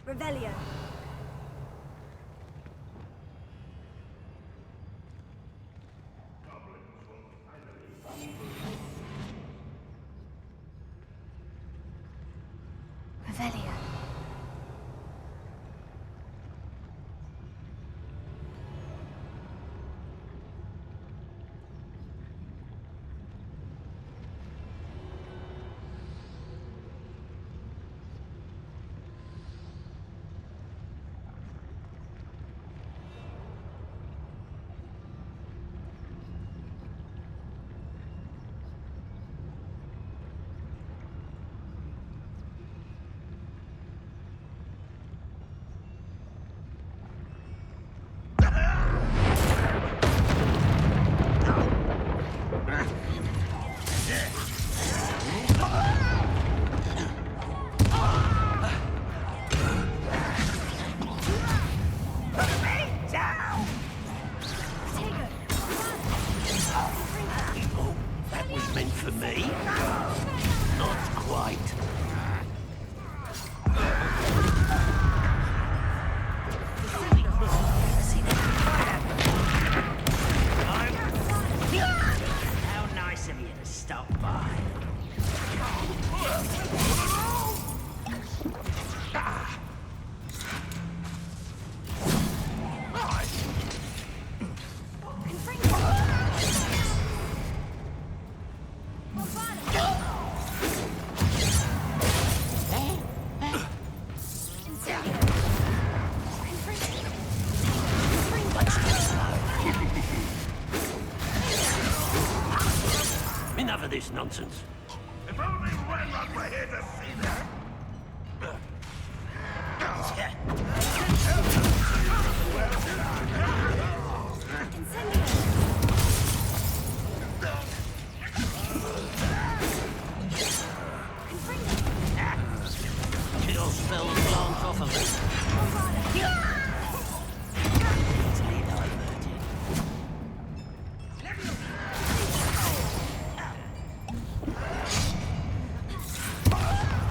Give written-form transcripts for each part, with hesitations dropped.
Revelio. Revelio. Enough of this nonsense. If only Renlock were here to see that! Kill spell glance off of it. Easily diverted.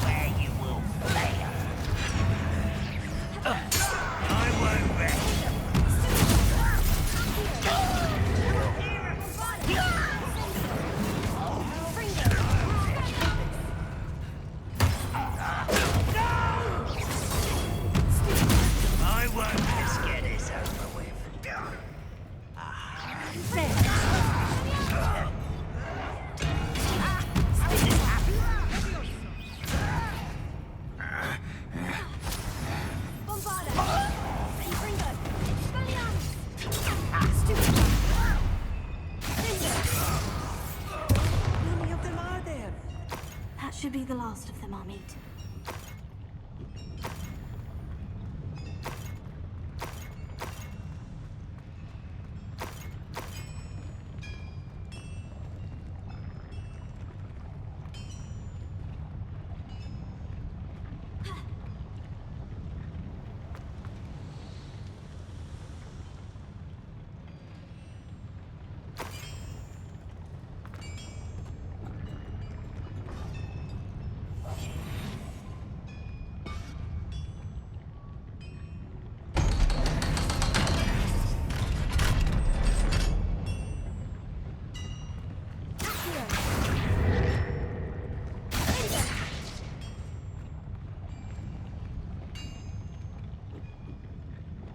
Where you will fail. I won't rest. I won't just get this over with. How many of them are there? That should be the last of them, I'll meet.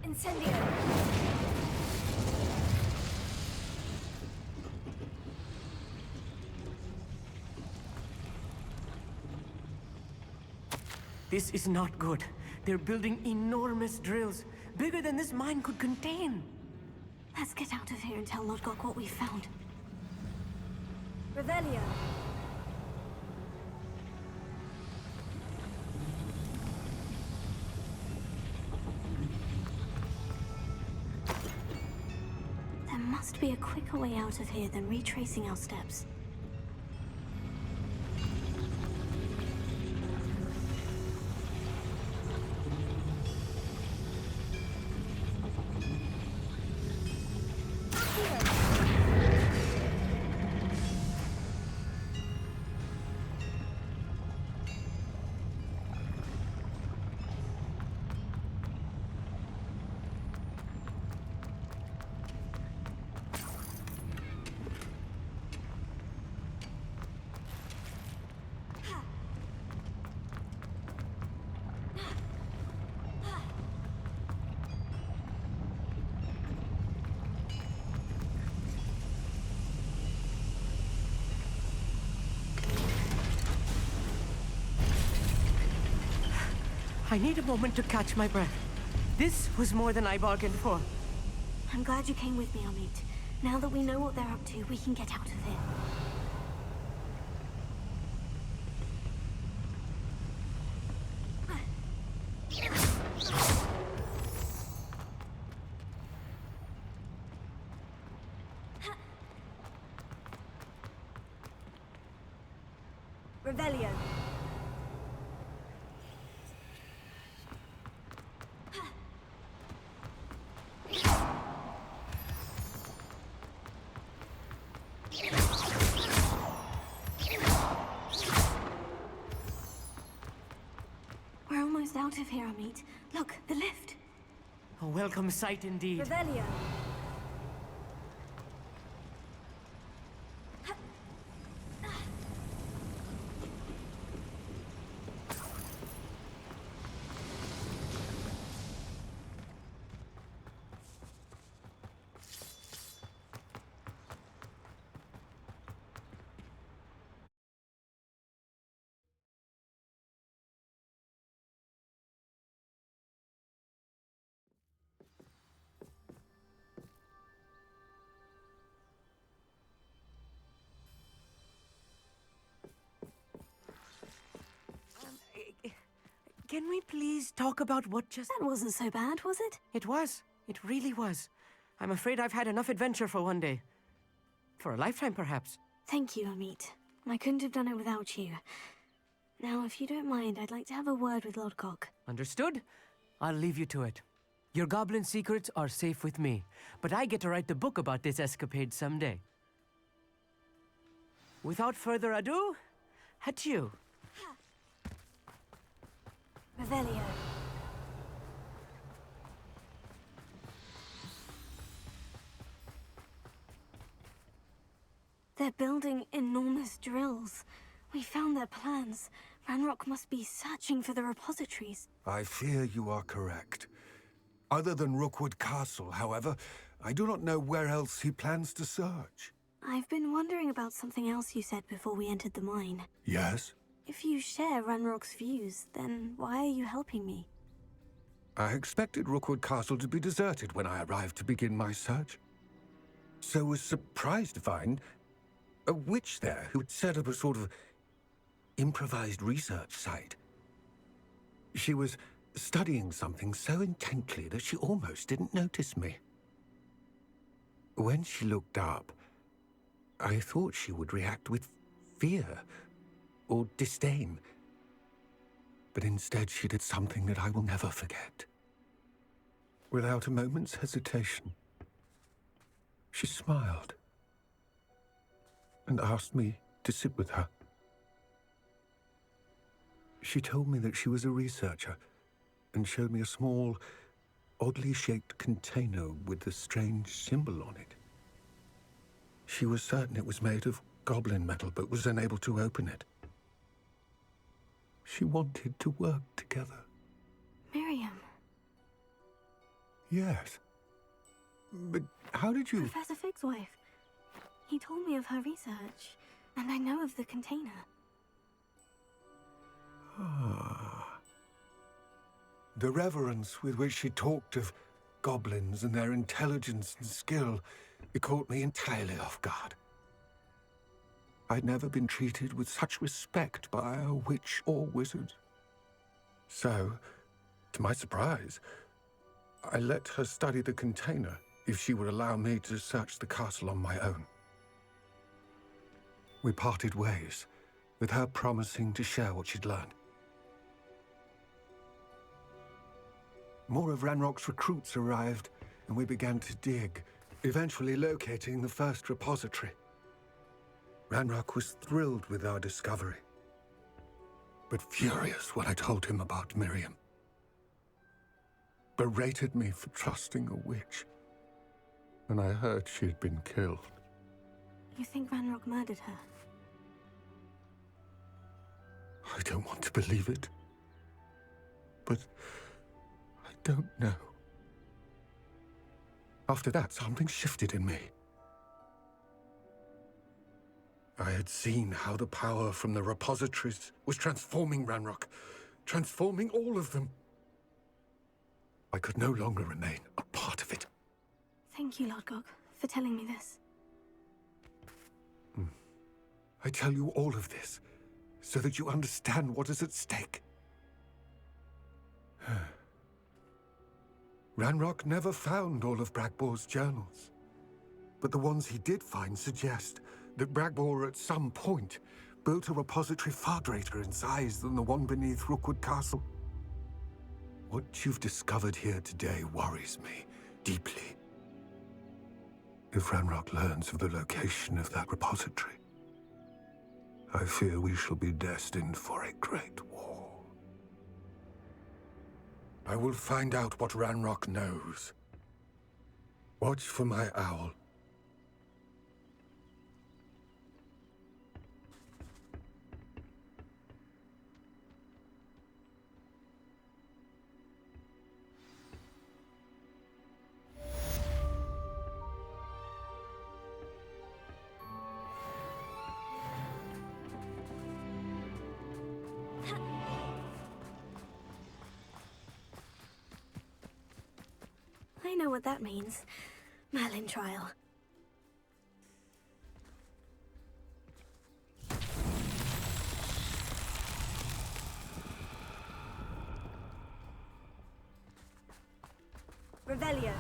Incendio! This is not good. They're building enormous drills, bigger than this mine could contain. Let's get out of here and tell Lodgok what we found. Revelio. There must be a quicker way out of here than retracing our steps. I need a moment to catch my breath. This was more than I bargained for. I'm glad you came with me, Amit. Now that we know what they're up to, we can get out of here. Revelio. We're almost out of here, Amit. Look, the lift. A welcome sight indeed. Revelio. Can we please talk about what just... That wasn't so bad, was it? It was. It really was. I'm afraid I've had enough adventure for one day. For a lifetime, perhaps. Thank you, Amit. I couldn't have done it without you. Now, if you don't mind, I'd like to have a word with Lodgok. Understood? I'll leave you to it. Your goblin secrets are safe with me, but I get to write the book about this escapade someday. Without further ado, adieu. Revelio. They're building enormous drills. We found their plans. Ranrock must be searching for the repositories. I fear you are correct. Other than Rookwood Castle, however, I do not know where else he plans to search. I've been wondering about something else you said before we entered the mine. Yes? If you share Ranrock's views, then why are you helping me? I expected Rookwood Castle to be deserted when I arrived to begin my search. So was surprised to find a witch there who had set up a sort of improvised research site. She was studying something so intently that she almost didn't notice me. When she looked up, I thought she would react with fear or disdain. But instead she did something that I will never forget. Without a moment's hesitation, she smiled and asked me to sit with her. She told me that she was a researcher and showed me a small, oddly shaped container with a strange symbol on it. She was certain it was made of goblin metal, but was unable to open it. She wanted to work together. Miriam. Yes. But how did you... Professor Fig's wife. He told me of her research, and I know of the container. Ah. The reverence with which she talked of goblins and their intelligence and skill, it caught me entirely off guard. I'd never been treated with such respect by a witch or wizard. So, to my surprise, I let her study the container if she would allow me to search the castle on my own. We parted ways, with her promising to share what she'd learned. More of Ranrock's recruits arrived, and we began to dig, eventually locating the first repository. Ranrock was thrilled with our discovery, but furious when I told him about Miriam. Berated me for trusting a witch, and I heard she had been killed. You think Ranrock murdered her? I don't want to believe it, but I don't know. After that, something shifted in me. I had seen how the power from the repositories was transforming Ranrock, transforming all of them. I could no longer remain a part of it. Thank you, Lord Gog, for telling me this. I tell you all of this so that you understand what is at stake. Ranrock never found all of Bragbor's journals, but the ones he did find suggest that Bragbor at some point built a repository far greater in size than the one beneath Rookwood Castle. What you've discovered here today worries me deeply. If Ranrock learns of the location of that repository, I fear we shall be destined for a great war. I will find out what Ranrock knows. Watch for my owl. I know what that means. Merlin trial. Revelio.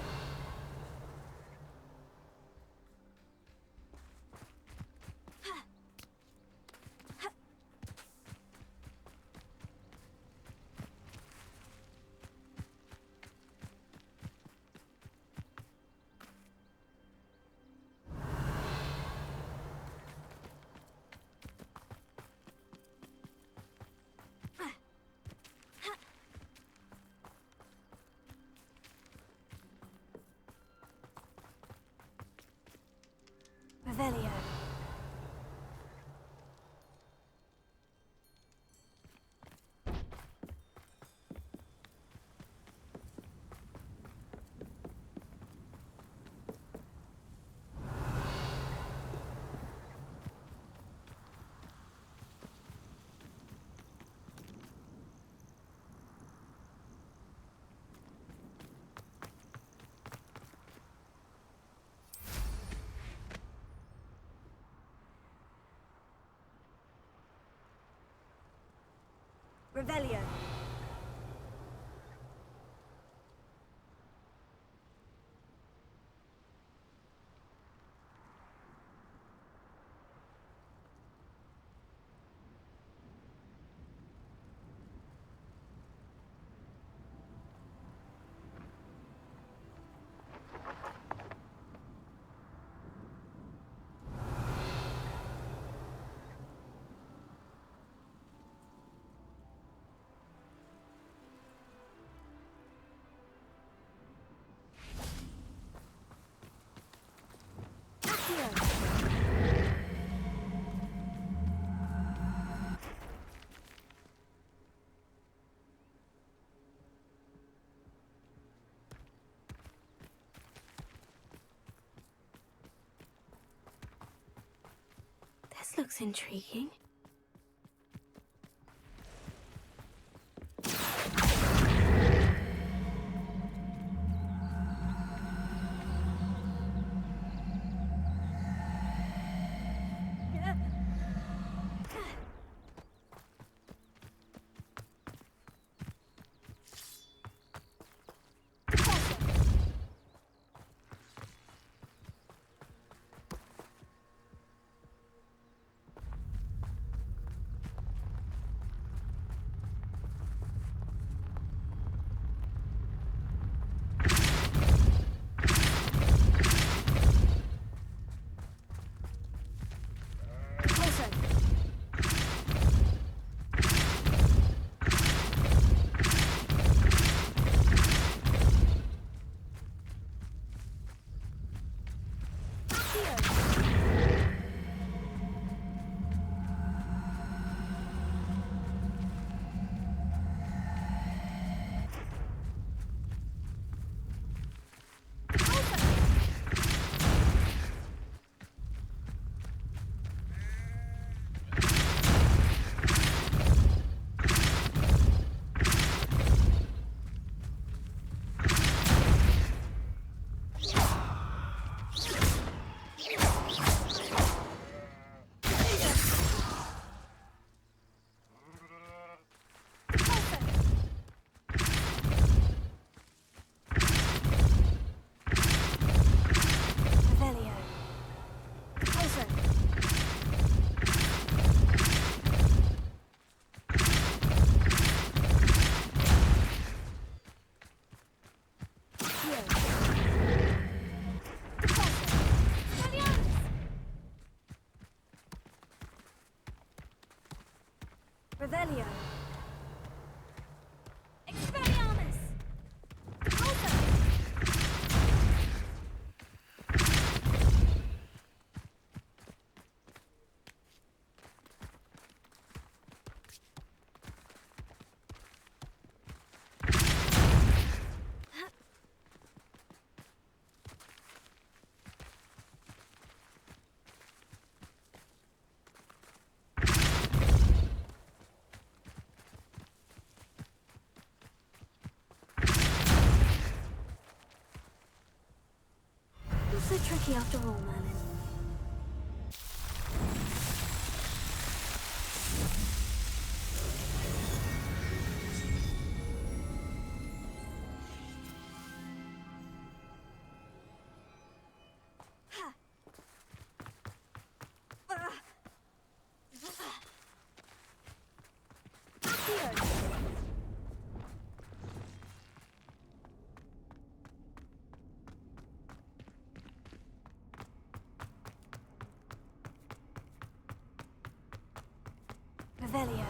Revelio. Revelio. This looks intriguing. Revelio. Expelliarmus! Repulsor! Not so tricky after all, Merlin. Revelio.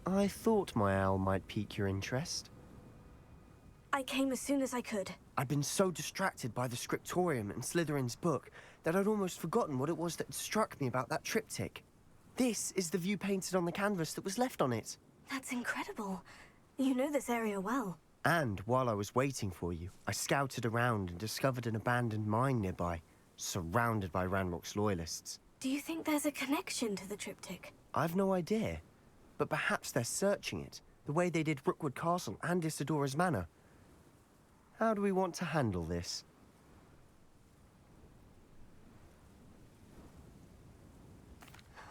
I thought my owl might pique your interest. I came as soon as I could. I'd been so distracted by the scriptorium and Slytherin's book that I'd almost forgotten what it was that struck me about that triptych. This is the view painted on the canvas that was left on it. That's incredible. You know this area well. And while I was waiting for you, I scouted around and discovered an abandoned mine nearby, surrounded by Ranrock's loyalists. Do you think there's a connection to the triptych? I've no idea, but perhaps they're searching it, the way they did Rookwood Castle and Isidora's Manor. How do we want to handle this?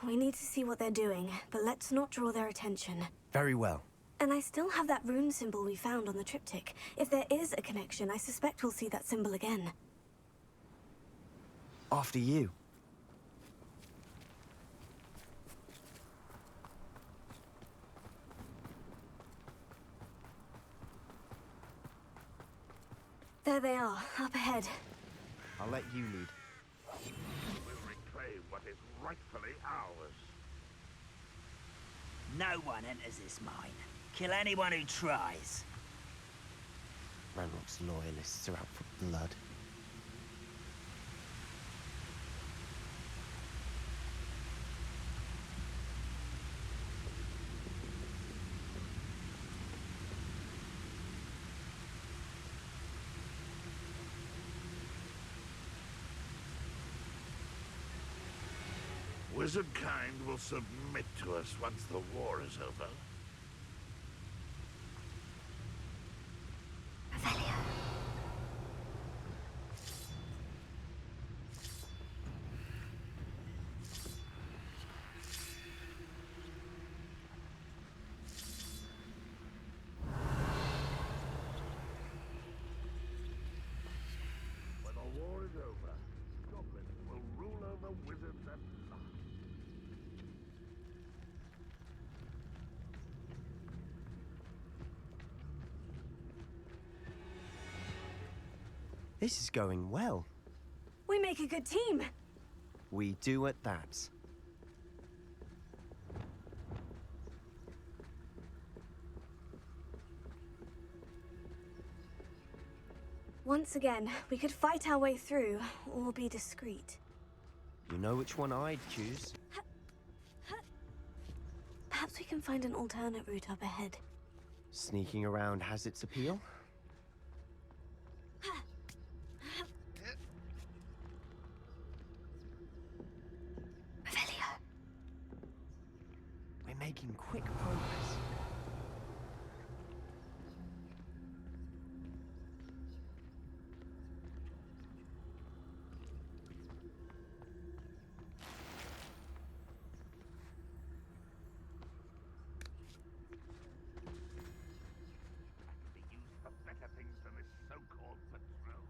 We need to see what they're doing, but let's not draw their attention. Very well. And I still have that rune symbol we found on the triptych. If there is a connection, I suspect we'll see that symbol again. After you. There they are, up ahead. I'll let you lead. We'll reclaim what is rightfully ours. No one enters this mine. Kill anyone who tries. Ranrock's loyalists are out for blood. Wizardkind will submit to us once the war is over. This is going well. We make a good team. We do at that. Once again, we could fight our way through, or be discreet. You know which one I'd choose. Perhaps we can find an alternate route up ahead. Sneaking around has its appeal. Revelio. We're making quick progress. Be used for better things than this so-called patrol.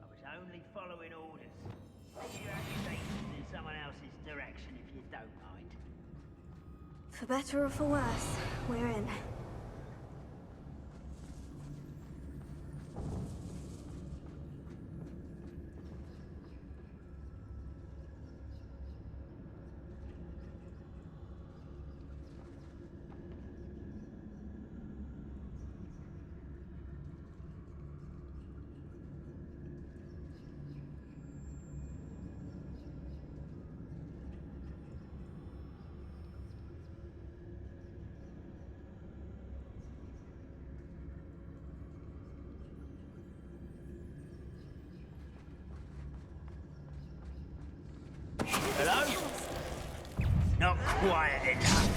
I was only following orders. Leave your accusations in someone else's direction if you don't mind. For better or for worse, we're in. Hello? Not quiet enough.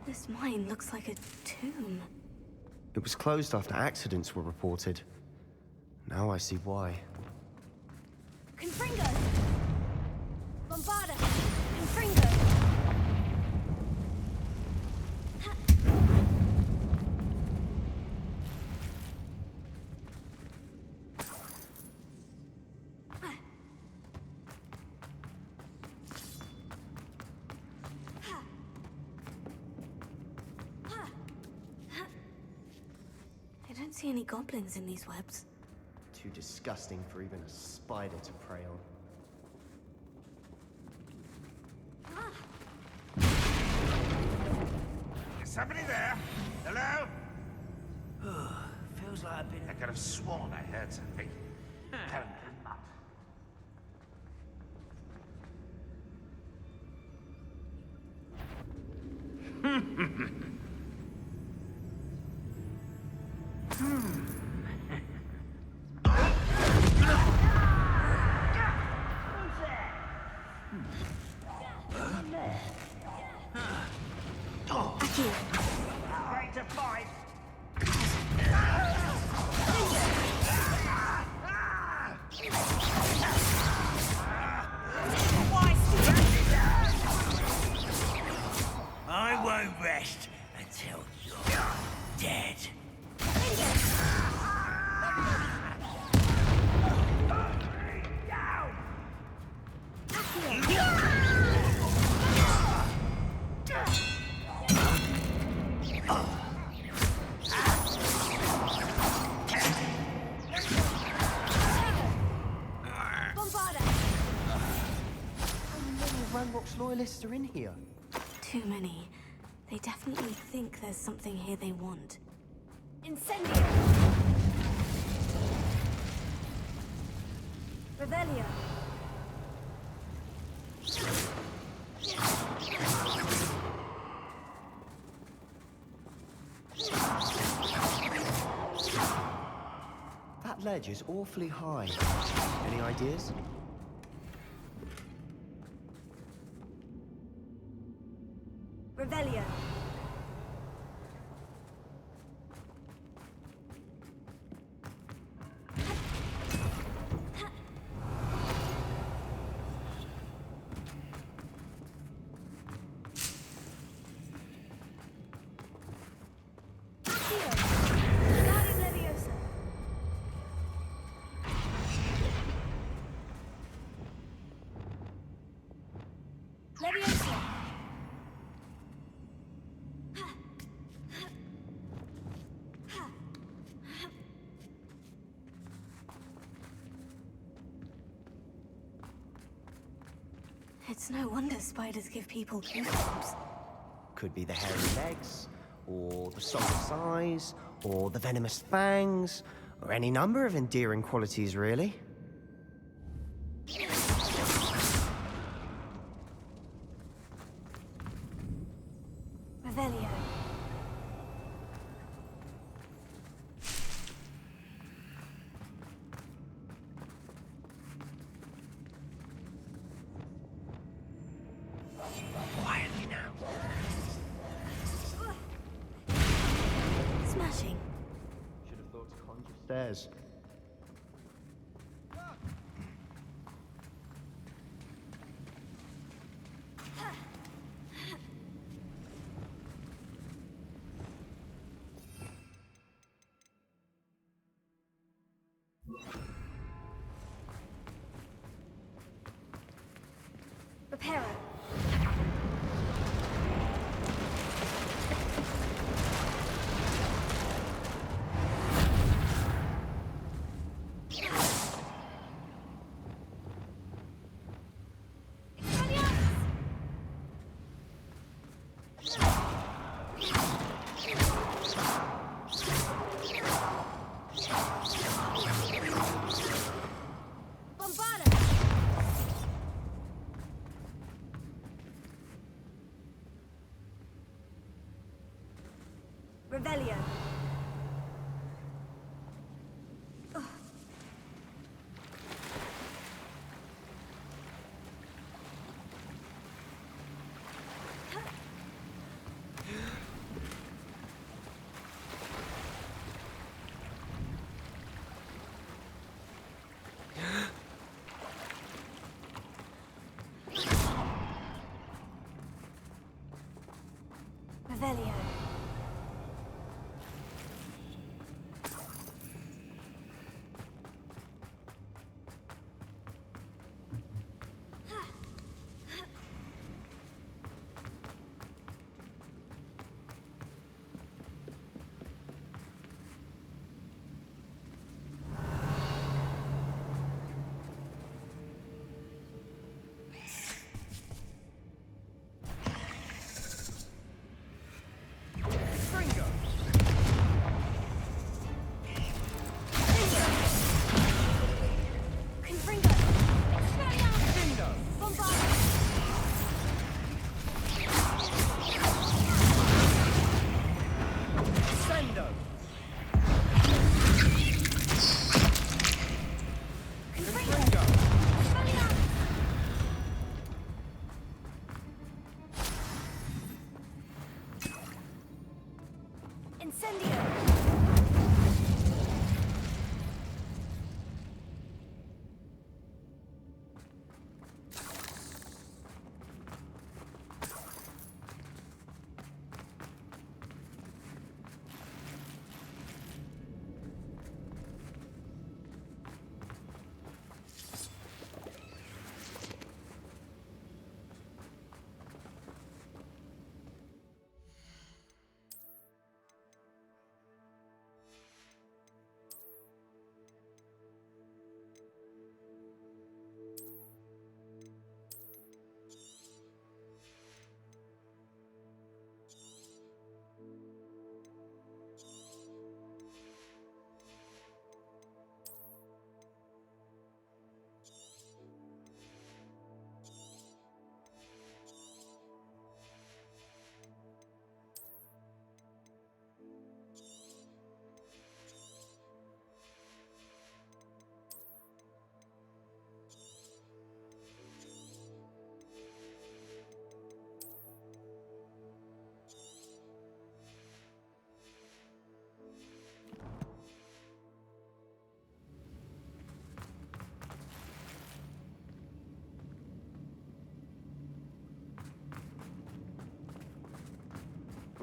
This mine looks like a tomb. It was closed after accidents were reported. Now I see why. Confringo! Bombarda! Confringo! I don't see any goblins in these webs. Too disgusting for even a spider to prey on. Is somebody there? Hello? Feels like I've been... I could have sworn I heard something. Apparently not. Afraid to fight? I won't rest until you're dead. Bombarda! How many of Ranrock's loyalists are in here? Too many. They definitely think there's something here they want. Incendio! Revelio! That ledge is awfully high. Any ideas? Revelio! It's no wonder spiders give people goosebumps. Could be the hairy legs, or the solid eyes, or the venomous fangs, or any number of endearing qualities, really. Revelio. Quietly now. Smashing. Should have thought to conjure stairs. Reparo. Revelio. Revelio. Incendio!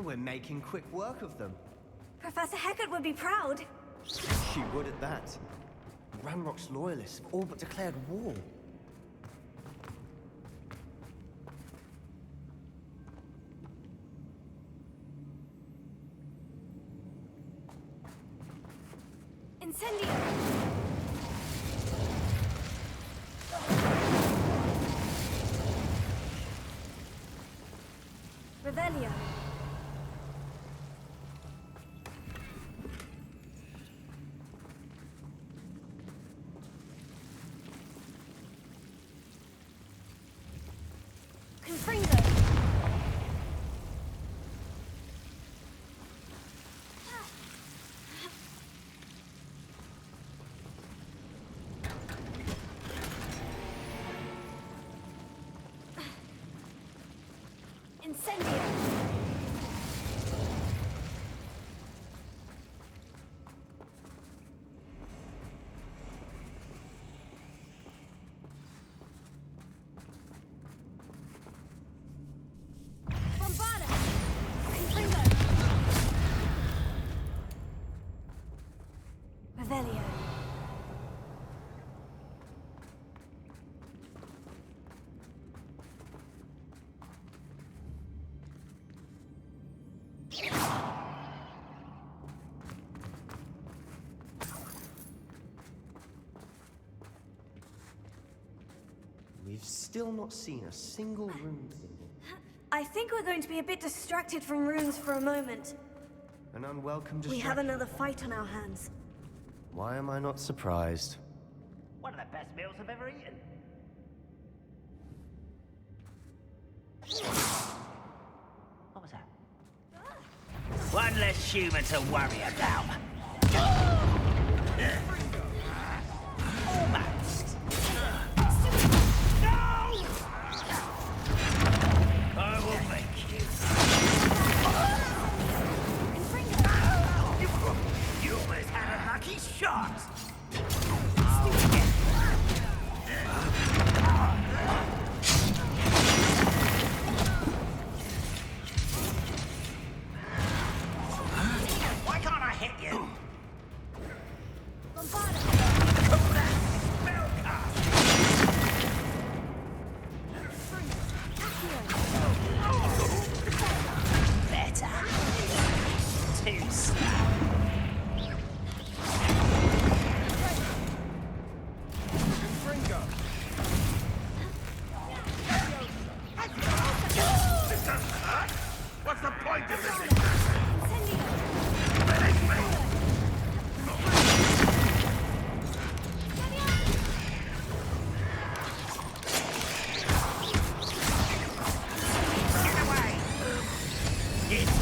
We're making quick work of them. Professor Hecat would be proud. She would at that. Ranrock's loyalists have all but declared war. Incendio! Incendio. Confringo. Incendio. Bombada. Confringo. Revelio. We've still not seen a single rune symbol. I think we're going to be a bit distracted from runes for a moment. An unwelcome We distraction. have another fight on our hands. Why am I not surprised? One of the best meals I've ever eaten. What was that? One less human to worry about. Almost. No! I will make you. You almost had a lucky shot. Why can't I hit you? Better. Too slow. This doesn't hurt. What's the point of this investment? Release me! Get away! It's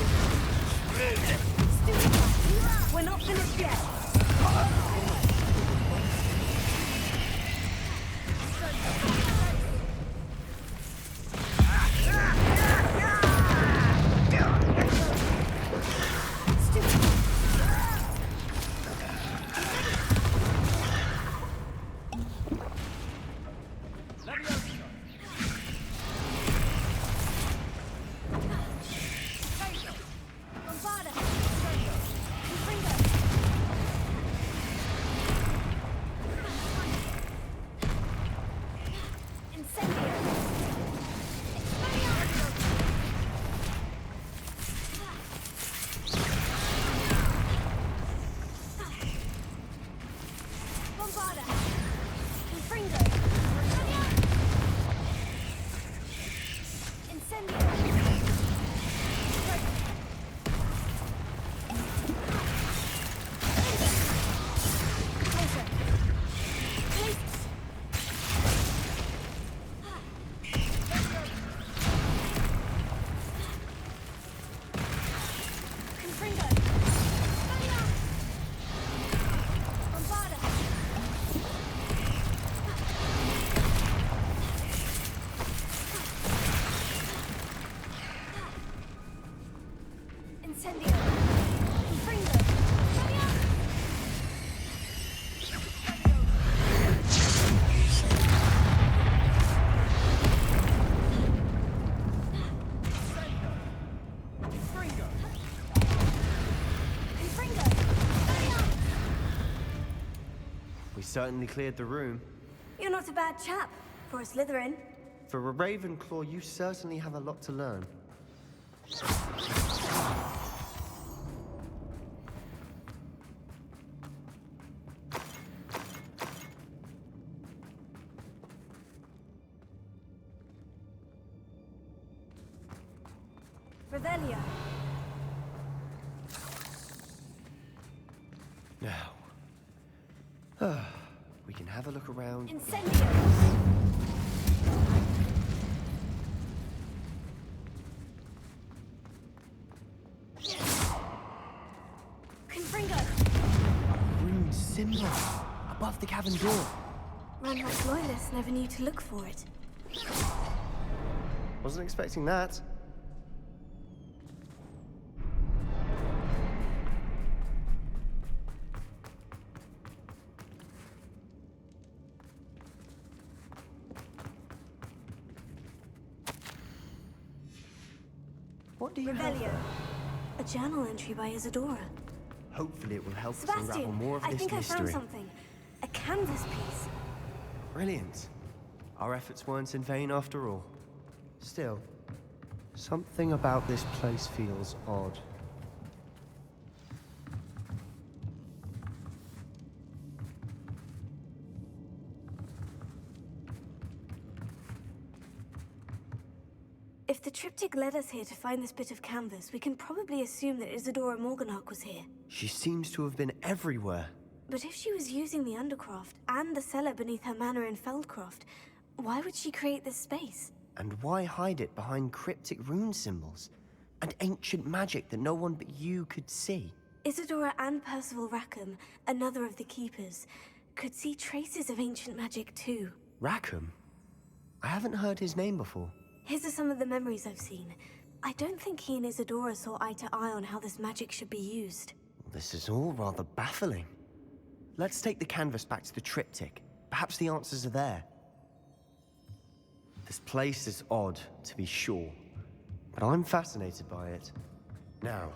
rude. We're not finished yet. Bombada. Confringo. Certainly cleared the room. You're not a bad chap for a Slytherin. For a Ravenclaw, you certainly have a lot to learn. Revelio. Now, we can have a look around. Incendio. Confringo. Rune symbol above the cavern door. Ranrock's loyalists never knew to look for it. Wasn't expecting that. What do you have Revelio. there? A journal entry by Isadora. Hopefully it will help us unravel Sebastian, more of I this think I found mystery. something. A canvas piece. Brilliant. Our efforts weren't in vain after all. Still, something about this place feels odd. If the triptych led us here to find this bit of canvas, we can probably assume that Isadora Morganach was here. She seems to have been everywhere. But if she was using the Undercroft and the cellar beneath her manor in Feldcroft, why would she create this space? And why hide it behind cryptic rune symbols? And ancient magic that no one but you could see? Isadora and Percival Rackham, another of the Keepers, could see traces of ancient magic too. Rackham? I haven't heard his name before. His are some of the memories I've seen. I don't think he and Isadora saw eye to eye on how this magic should be used. This is all rather baffling. Let's take the canvas back to the triptych. Perhaps the answers are there. This place is odd, to be sure, but I'm fascinated by it. Now,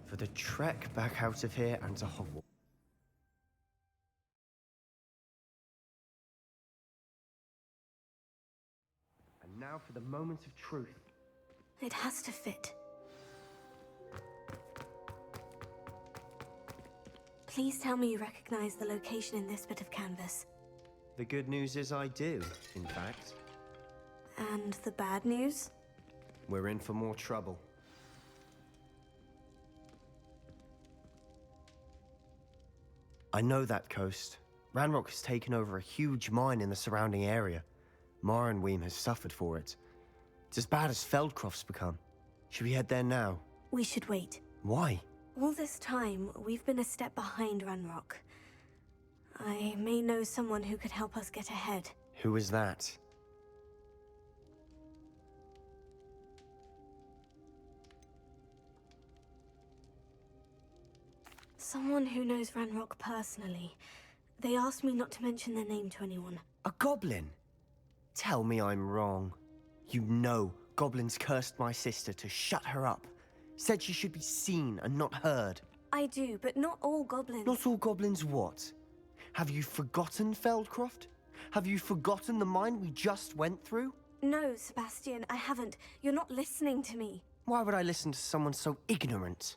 for the trek back out of here and to Hogwarts. And now for the moment of truth. It has to fit. Please tell me you recognize the location in this bit of canvas. The good news is I do, in fact. And the bad news? We're in for more trouble. I know that coast. Ranrock has taken over a huge mine in the surrounding area. Morinweem has suffered for it. It's as bad as Feldcroft's become. Should we head there now? We should wait. Why? All this time, we've been a step behind Ranrock. I may know someone who could help us get ahead. Who is that? Someone who knows Ranrock personally. They asked me not to mention their name to anyone. A goblin? Tell me I'm wrong. You know goblins cursed my sister to shut her up. Said she should be seen and not heard. I do, but not all goblins. Not all goblins what? Have you forgotten Feldcroft? Have you forgotten the mine we just went through? No, Sebastian, I haven't. You're not listening to me. Why would I listen to someone so ignorant?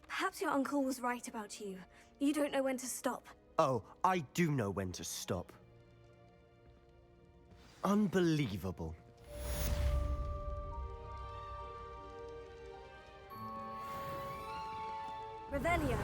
Perhaps your uncle was right about you. You don't know when to stop. Oh, I do know when to stop. Unbelievable. Revelio.